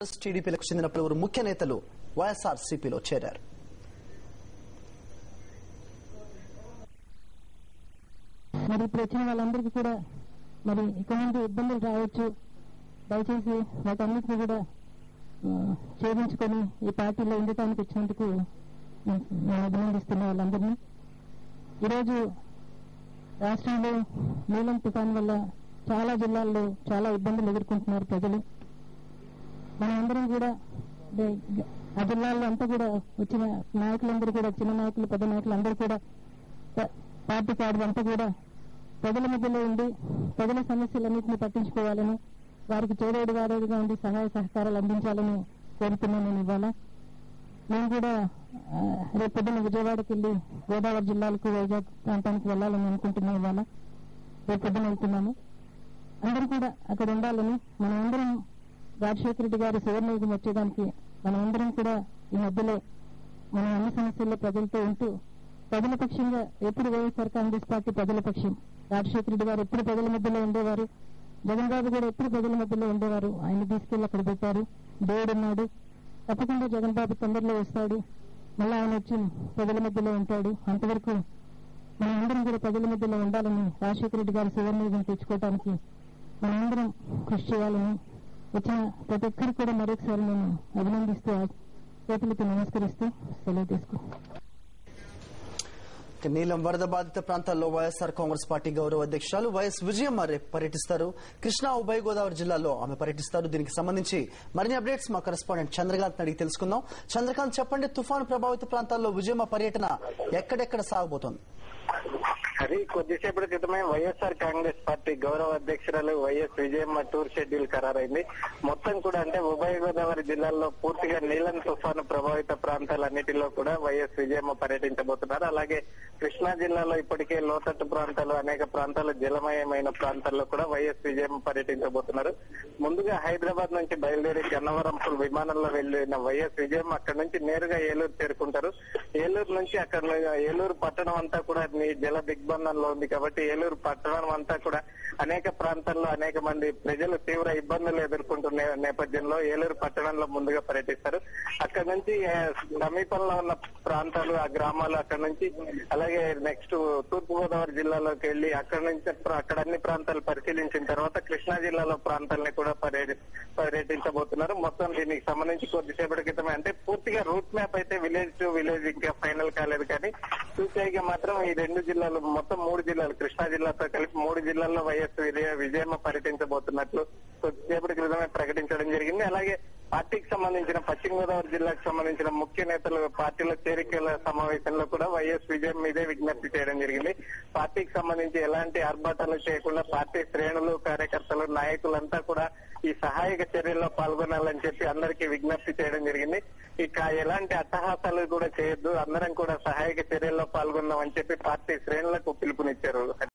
టీడీపీలకు చెందిన పలువురు ముఖ్య నేతలు వైఎస్ఆర్సీపీలో చేరారు. మరి ఇప్పుడు వచ్చిన వాళ్ళందరికీ కూడా మరి ఇక్కడ నుండి ఇబ్బందులు రావచ్చు, దయచేసి వాటన్నిటిని కూడా ఛేదించుకొని ఈ పార్టీలో ఉండటానికి వచ్చినందుకు నేను అభినందిస్తున్న వాళ్ళందరినీ. ఈరోజు రాష్ట్రంలో నీలం తుఫాన్ వల్ల చాలా జిల్లాల్లో చాలా ఇబ్బందులు ఎదుర్కొంటున్నారు ప్రజలు. మనమందరం కూడా ఆ జిల్లాల్లో అంతా కూడా వచ్చిన నాయకులందరూ కూడా, చిన్న నాయకులు పెద్ద నాయకులు అందరూ కూడా పార్టీ కార్డు అంతా కూడా ప్రజల మధ్యలో ఉండి ప్రజల సమస్యలన్నింటినీ పట్టించుకోవాలని, వారికి చేదోడు వారోడుగా ఉండి సహాయ సహకారాలు అందించాలని కోరుతున్నాను. నేను ఇవాళ నేను కూడా రేపు పొద్దున్న విజయవాడకి వెళ్లి గోదావరి జిల్లాలకు, వైజాగ్ ప్రాంతానికి వెళ్లాలని అనుకుంటున్నాను. ఇవాళ రేపు పొద్దున వెళ్తున్నాము. అందరూ కూడా అక్కడ ఉండాలని, మనమందరం రాజశేఖర రెడ్డి గారి సువర్ణయుగం వచ్చేదానికి మనమందరం కూడా ఈ మధ్యలో మన అన్ని సమస్యల్లో ప్రజలతో ఉంటూ ప్రజల పక్షంగా ఎప్పుడు వైఎస్ఆర్ కాంగ్రెస్ పార్టీ ప్రజల పక్షం. రాజశేఖర రెడ్డి గారు ఎప్పుడు ప్రజల మధ్యలో ఉండేవారు, జగన్ బాబు కూడా ఎప్పుడు ప్రజల మధ్యలో ఉండేవారు. ఆయన తీసుకెళ్లి అక్కడ పెట్టారు. దేవుడు ఉన్నాడు, తప్పకుండా జగన్ బాబు తొందరలో వస్తాడు, మళ్ళీ ఆయన వచ్చి ప్రజల మధ్యలో ఉంటాడు. అంతవరకు మనమందరం కూడా ప్రజల మధ్యలో ఉండాలని, రాజశేఖర రెడ్డి గారి సువర్ణయుగం తెచ్చుకోవడానికి మనమందరం కృషి చేయాలని వచ్చిన ప్రతి ఒక్కరికి కూడా మరొకసారి నేను అభినందిస్తూ చేతులతో నమస్కరిస్తూ సెలవు తీసుకుంటాను. నీలం వరద బాధిత ప్రాంతాల్లో వైఎస్ఆర్ కాంగ్రెస్ పార్టీ గౌరవ అధ్యక్షురాలు వైఎస్ విజయమ్మ రేపు పర్యటిస్తారు. కృష్ణా, ఉభయ గోదావరి జిల్లాల్లో ఆమె పర్యటిస్తారు. దీనికి సంబంధించి మరిన్ని అప్డేట్స్ మా కరెస్పాండెంట్ చంద్రకాంత్ అడిగి తెలుసుకుందాం. చంద్రకాంత్, చెప్పండి, తుఫాను ప్రభావిత ప్రాంతాల్లో విజయమ్మ పర్యటన ఎక్కడెక్కడ సాగబోతోంది? అది కొద్దిసేపటి క్రితమే వైఎస్ఆర్ కాంగ్రెస్ పార్టీ గౌరవ అధ్యక్షురాలు వైఎస్ విజయమ్మ టూర్ షెడ్యూల్ ఖరారైంది. మొత్తం కూడా అంటే ఉభయ గోదావరి జిల్లాల్లో పూర్తిగా నీలం తుఫాను ప్రభావిత ప్రాంతాలన్నిటిలో కూడా వైఎస్ విజయమ్మ పర్యటించబోతున్నారు. అలాగే కృష్ణా జిల్లాలో ఇప్పటికే లోతట్టు ప్రాంతాలు, అనేక ప్రాంతాలు జలమయమైన ప్రాంతాల్లో కూడా వైఎస్ విజయమ్మ పర్యటించబోతున్నారు. ముందుగా హైదరాబాద్ నుంచి బయలుదేరి గన్నవరం విమానంలో వెళ్లిన వైఎస్ విజయమ్మ అక్కడి నుంచి నేరుగా ఏలూరు చేరుకుంటారు. ఏలూరు నుంచి ఏలూరు పట్టణం అంతా కూడా జల దిగ్బంధంలో ఉంది కాబట్టి ఏలూరు పట్టణం అంతా కూడా అనేక ప్రాంతాల్లో అనేక మంది ప్రజలు తీవ్ర ఇబ్బందులు ఎదుర్కొంటున్న నేపథ్యంలో ఏలూరు పట్టణంలో ముందుగా పర్యటిస్తారు. అక్కడ నుంచి సమీపంలో ఉన్న ప్రాంతాలు, ఆ గ్రామాలు, అక్కడ నుంచి అలాగే నెక్స్ట్ తూర్పు గోదావరి జిల్లాలోకి వెళ్లి అక్కడ నుంచి అక్కడ అన్ని ప్రాంతాలు పరిశీలించిన తర్వాత కృష్ణా జిల్లాలో ప్రాంతాలని కూడా పర్యటించబోతున్నారు. మొత్తం దీనికి సంబంధించి కొద్దిసేపటి క్రితమే అంటే పూర్తిగా రూట్ మ్యాప్ అయితే విలేజ్ టు విలేజ్ ఇంకా ఫైనల్ కాలేదు, కానీ సూచాయిగా మాత్రం ఈ రెండు జిల్లాలు, మొత్తం 3 జిల్లాలు, కృష్ణా జిల్లాతో కలిపి 3 జిల్లాల్లో వైఎస్ విజయమ్మ పర్యటించబోతున్నట్లు కొద్దిసేపటి క్రితమే ప్రకటించడం జరిగింది. అలాగే పార్టీకి సంబంధించిన పశ్చిమ గోదావరి జిల్లాకు సంబంధించిన ముఖ్య నేతలు పార్టీలో చేరికల సమావేశంలో కూడా వైఎస్ విజయం మీదే విజ్ఞప్తి చేయడం జరిగింది. పార్టీకి సంబంధించి ఎలాంటి ఆర్భాటాలు చేయకుండా పార్టీ శ్రేణులు, కార్యకర్తలు, నాయకులంతా కూడా ఈ సహాయక చర్యల్లో పాల్గొనాలని చెప్పి అందరికీ విజ్ఞప్తి చేయడం జరిగింది. ఇక ఎలాంటి అట్టహాసాలు కూడా చేయొద్దు, అందరం కూడా సహాయక చర్యల్లో పాల్గొన్నామని చెప్పి పార్టీ శ్రేణులకు పిలుపునిచ్చారు.